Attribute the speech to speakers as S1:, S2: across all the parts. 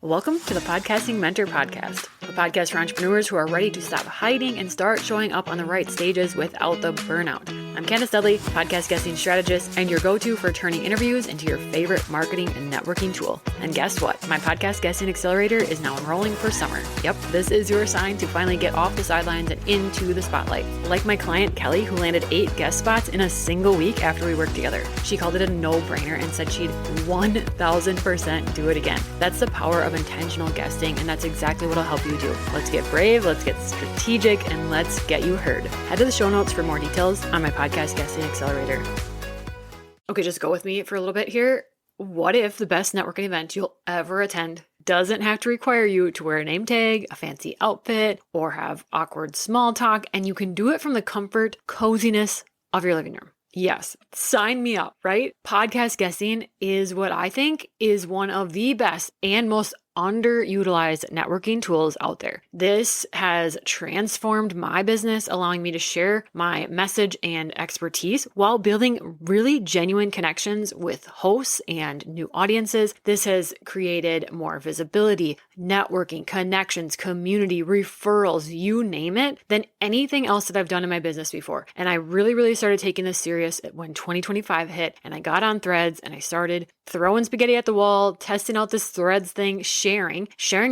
S1: Welcome to the Podcasting Mentor Podcast, a podcast for entrepreneurs who are ready to stop hiding and start showing up on the right stages without the burnout. I'm Candace Dudley, podcast guesting strategist, and your go-to for turning interviews into your favorite marketing and networking tool. And guess what? My podcast guesting accelerator is now enrolling for summer. Yep, this is your sign to finally get off the sidelines and into the spotlight. Like my client Kelly, who landed 8 guest spots in a single week after we worked together. She called it a no-brainer and said she'd 1000% do it again. That's the power of intentional guesting, and that's exactly what I'll help you do. Let's get brave, let's get strategic, and let's get you heard. Head to the show notes for more details on my podcast guesting accelerator. Okay, just go with me for a little bit here. What if the best networking event you'll ever attend doesn't have to require you to wear a name tag, a fancy outfit, or have awkward small talk, and you can do it from the comfort, coziness of your living room? Yes, sign me up, right? Podcast guesting is what I think is one of the best and most underutilized networking tools out there. This has transformed my business, allowing me to share my message and expertise while building really genuine connections with hosts and new audiences. This has created more visibility, networking, connections, community, referrals, you name it, than anything else that I've done in my business before. And I really started taking this serious when 2025 hit, and I got on Threads and I started throwing spaghetti at the wall, testing out this Threads thing, sharing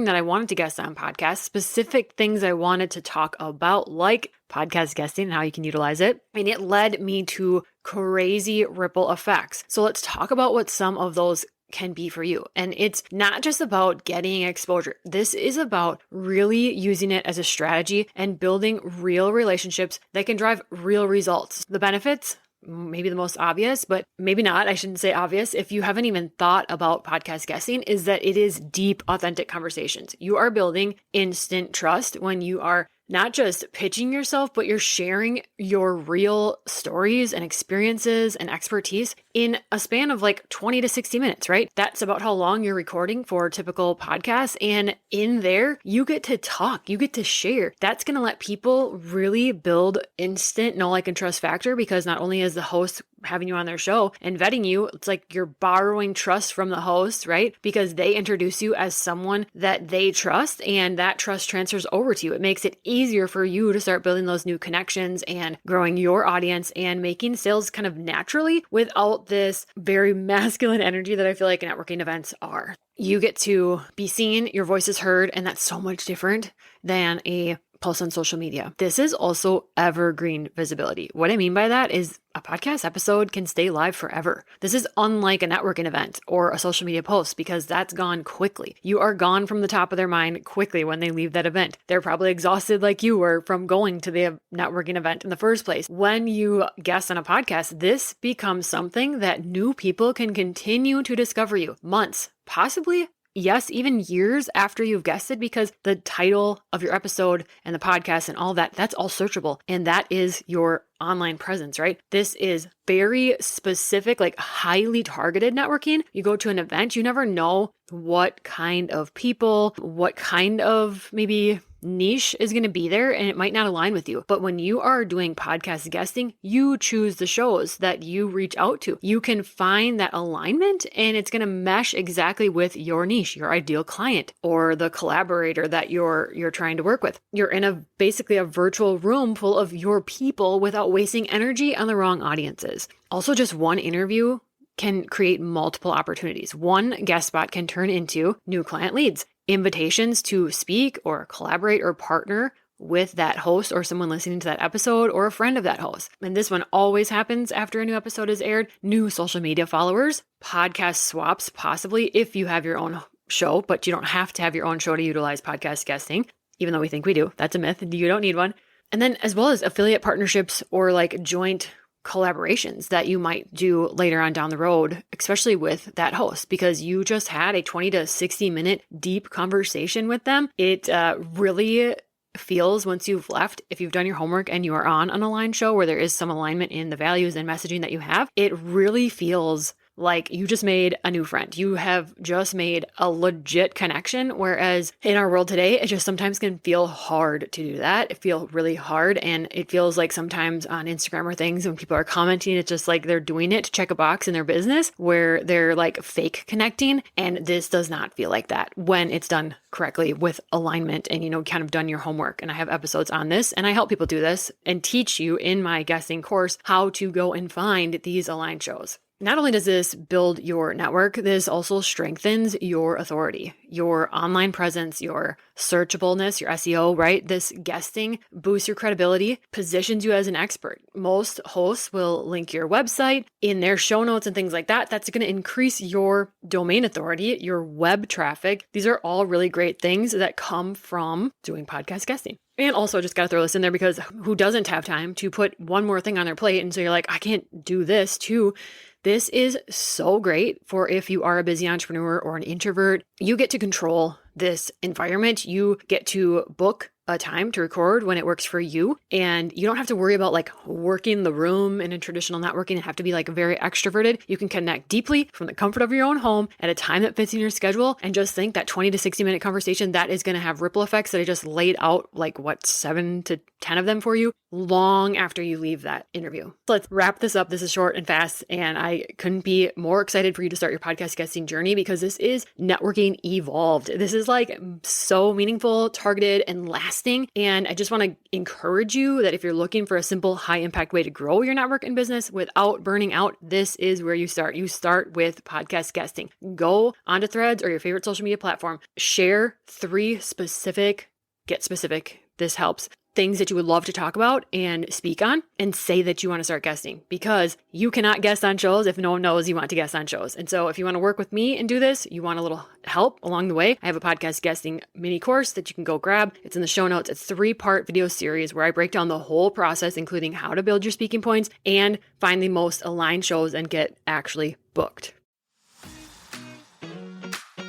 S1: that I wanted to guest on podcasts, specific things I wanted to talk about, like podcast guesting and how you can utilize it. And it led me to crazy ripple effects. So let's talk about what some of those can be for you. And it's not just about getting exposure. This is about really using it as a strategy and building real relationships that can drive real results. The benefits, maybe the most obvious, but maybe not. I shouldn't say obvious. If you haven't even thought about podcast guesting, is that it is deep, authentic conversations. You are building instant trust when you are not just pitching yourself, but you're sharing your real stories and experiences and expertise in a span of like 20 to 60 minutes, right? That's about how long you're recording for typical podcasts. And in there, you get to talk, you get to share. That's going to let people really build instant know, like, and trust factor, because not only is the host having you on their show and vetting you, it's like you're borrowing trust from the host, right? Because they introduce you as someone that they trust, and that trust transfers over to you. It makes it easier for you to start building those new connections and growing your audience and making sales kind of naturally without this very masculine energy that I feel like networking events are. You get to be seen, your voice is heard, and that's so much different than a post on social media. This is also evergreen visibility. What I mean by that is a podcast episode can stay live forever. This is unlike a networking event or a social media post, because that's gone quickly. You are gone from the top of their mind quickly when they leave that event. They're probably exhausted like you were from going to the networking event in the first place. When you guest on a podcast, this becomes something that new people can continue to discover you months, possibly, yes, even years after you've guested, because the title of your episode and the podcast and all that, that's all searchable. And that is your online presence, right? This is very specific, like highly targeted networking. You go to an event, you never know what kind of people, what kind of maybe niche is going to be there, and it might not align with you. But when you are doing podcast guesting, you choose the shows that you reach out to. You can find that alignment, and it's going to mesh exactly with your niche, your ideal client, or the collaborator that you're trying to work with. You're in basically a virtual room full of your people without wasting energy on the wrong audiences. Also, just one interview can create multiple opportunities. One guest spot can turn into new client leads, invitations to speak or collaborate or partner with that host or someone listening to that episode or a friend of that host. And this one always happens after a new episode is aired. New social media followers, podcast swaps, possibly if you have your own show, but you don't have to have your own show to utilize podcast guesting, even though we think we do. That's a myth. You don't need one. And then as well as affiliate partnerships or like joint collaborations that you might do later on down the road, especially with that host, because you just had a 20 to 60 minute deep conversation with them. It really feels, once you've left, if you've done your homework and you are on an aligned show where there is some alignment in the values and messaging that you have, it really feels like you just made a new friend. You have just made a legit connection. Whereas in our world today, it just sometimes can feel hard to do that. It feels really hard. And it feels like sometimes on Instagram or things when people are commenting, it's just like they're doing it to check a box in their business where they're like fake connecting. And this does not feel like that when it's done correctly with alignment and, kind of done your homework. And I have episodes on this and I help people do this and teach you in my guesting course how to go and find these aligned shows. Not only does this build your network, this also strengthens your authority, your online presence, your searchableness, your SEO, right? This guesting boosts your credibility, positions you as an expert. Most hosts will link your website in their show notes and things like that. That's going to increase your domain authority, your web traffic. These are all really great things that come from doing podcast guesting. And also just got to throw this in there because who doesn't have time to put one more thing on their plate? And so you're like, I can't do this too. This is so great for if you are a busy entrepreneur or an introvert. You get to control this environment. You get to book a time to record when it works for you. And you don't have to worry about like working the room in a traditional networking and have to be like very extroverted. You can connect deeply from the comfort of your own home at a time that fits in your schedule. And just think that 20 to 60 minute conversation that is going to have ripple effects that I just laid out like 7 to 10 of them for you long after you leave that interview. So let's wrap this up. This is short and fast. And I couldn't be more excited for you to start your podcast guesting journey because this is networking evolved. This is like so meaningful, targeted, and lasting. And I just want to encourage you that if you're looking for a simple, high impact way to grow your network and business without burning out, this is where you start. You start with podcast guesting. Go onto Threads or your favorite social media platform, share 3 specific, get specific, this helps, things that you would love to talk about and speak on, and say that you want to start guesting because you cannot guest on shows if no one knows you want to guest on shows. And so if you want to work with me and do this, you want a little help along the way, I have a podcast guesting mini course that you can go grab. It's in the show notes. It's a 3-part video series where I break down the whole process, including how to build your speaking points and find the most aligned shows and get actually booked.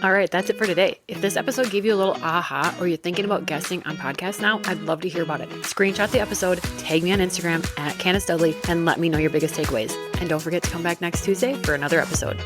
S1: All right, that's it for today. If this episode gave you a little aha or you're thinking about guesting on podcasts now, I'd love to hear about it. Screenshot the episode, tag me on Instagram @CandiceDudley, and let me know your biggest takeaways. And don't forget to come back next Tuesday for another episode.